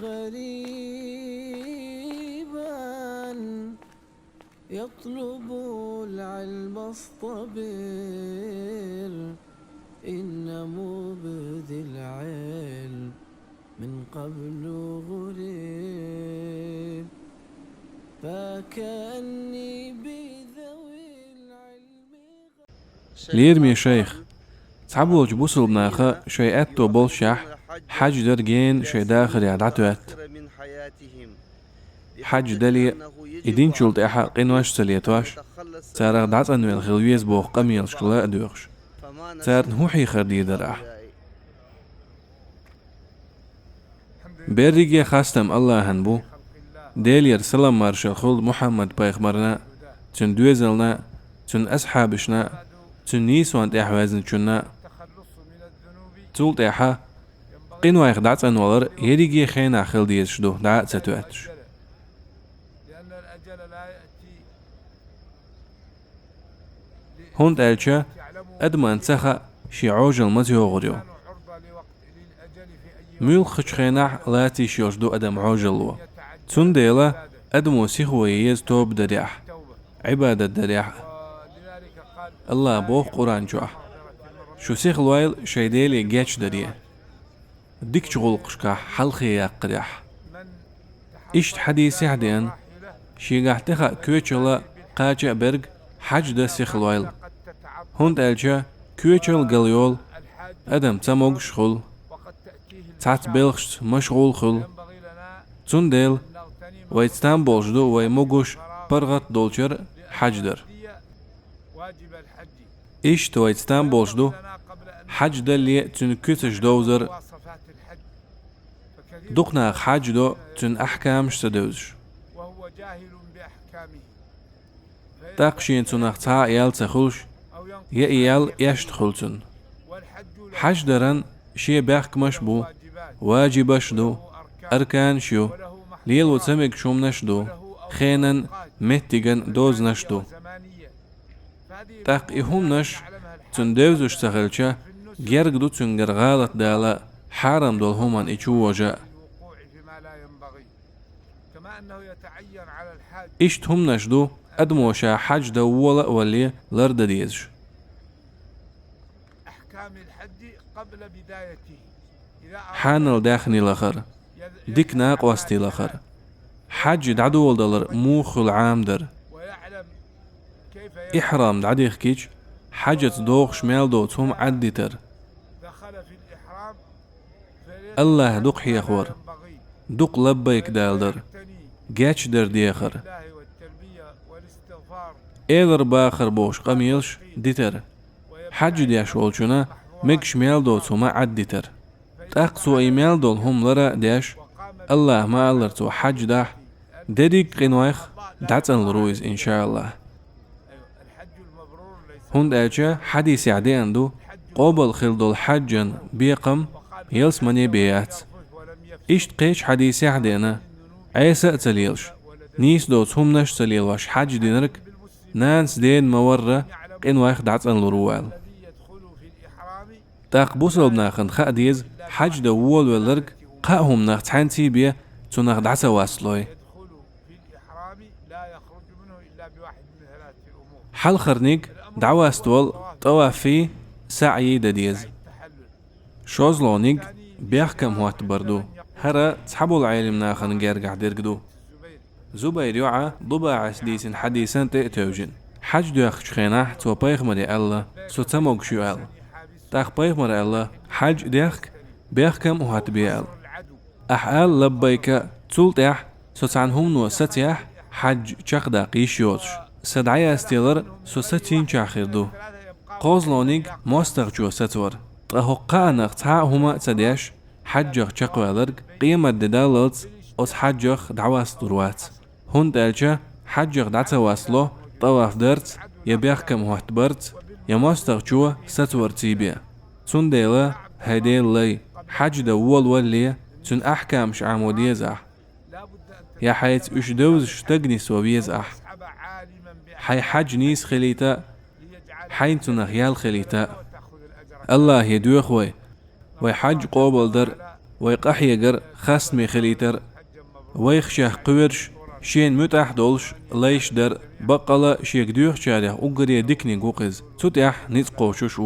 غريبا يطلب العلم اصطبر إن مبدي العلم من قبل غريب فكأني بذوي العلم ليرمي شيخ تعبوج بوصل بناخا شيئات تو بولشح حج درجين شي داخل يعدعتوات حج دلي إدين شلت إحا قنواش سليتواش تارغ دعت أنو الخلويز بوخ قميل شكلا أدوغش تار نهوحي خردي درح بيرجي خاستم الله هنبو ديلير سلام مارشال خلد محمد بايخمرنا تن دوزلنا تن أصحابشنا تن نيسوان إحوازن شنا تولت إحا قنوايخ دعت أنوالر يريجي خينا خلديز شدو دعت ستواتش هون تالشا أدمان سخا شي عوجل مزيو غريو ميل خش خيناح لاتي شيوشدو أدم عوجلو تون ديلا أدمو سيخو ييز توب دريح عبادة دريح الله بوخ قرآن جوح شو سيخ الوايل شي ديلي جيتش دريه ديك شغل قشكاح حلخي يقريح إشت حديث يحدين شي قاحتخا كويتشلا قاجع برق حج دا سيخ الوايل هون تالجا كويتشل قليول أدم تموغ شغل تعت بلخشت مشغول خل تون ديل ويتستان بولجدو ويموغوش برغت دولشر حج در إشت ويتستان بولجدو حج دلي تن كتش دوزر دقنا حج دو تن أحكام شتدوزش تاقشين تن أختها إيال تخلش يا إيال يشتخلتن حج درن شي باخك مشبو واجب شدو أركان شو ليل وتمك شوم نشدو خينا متيغن دوز نشدو تاق إهم نش تن دوزش تخلشا جرقدو تن غرغالت دالا حرم دول همان إيشو وجاء إشت هم نشدو أدموشا حج دوولا ولي لرد ديزش حان الداخني لخر ديك ناق واستي لخر حج دعدو والدلر موخ العام در إحرام دعديخ كيج حجت دوغ شمال دو توم عدي تر الله دق حيخور دق لبيك دالدر جاتش در ديخر إيلر باخر بوش قميلش ديتر حج دياش والشنا مك شمال دو توم عدي تر تأقصو إيميل دول هم لرا داش الله ما ألرتو حج داح ديك قنوايخ دعتن الرويز إن شاء الله هند أجا حديث يعدين دو قبل خل دول حجن بيقم يلس مني بيات إشت قيش حديث يعدينا عيسى تليلش نيس دوت هم نش تليلوش حج دينرك نانس دين مورة قنوايخ دعتن الروال تاق بوصل بناخن خاديز حج دوول ولرك قاهم ناخ تحنتي بيه تناخ دعسا واسلوي حل خرنيك دعوة استول طوافي سعي دديز شوزلونيك بيحكم هوات بردو هرا تسحبوا العالم ناخن جارقع ديرقدو زبير يوعى ضبع عسديس حديثا تأتوجن حج دوخ شخيناح تو بايخ مدي الله سو تموغ شوال تاخ بايخ مدي الله حج ديخك بيحكم هوات بيال أحال لبيك تولتح سو تعنهم نو ستيح حج چخدا قيشيوتش سدعي استيلر سو ستين چاخردو قوزلونيك موستغجو ستور طهقا نقطع هما تداش حجخ چقوالرق قيمة ددالت أس حجخ دعواس دروات هون دالجا حجخ دعتا واسلو طواف درت يبيخكم هوت برت يموستغجو ستور تيبيا تون ديلا هيديل لي حج دوول ولي تون أحكام شعامو ديزاح يا حيث اش دوز شتقني سو بيزاح حي حج نيس خليتا حين تنغيال خليتا الله يدوي خوي ويحج قوبل در ويقحيقر خاست خليتر ويخشه قورش شين متاح دولش ليش در بقلا شيك دوخ شاده وقريه دكني قوقز تتح نتقوشوش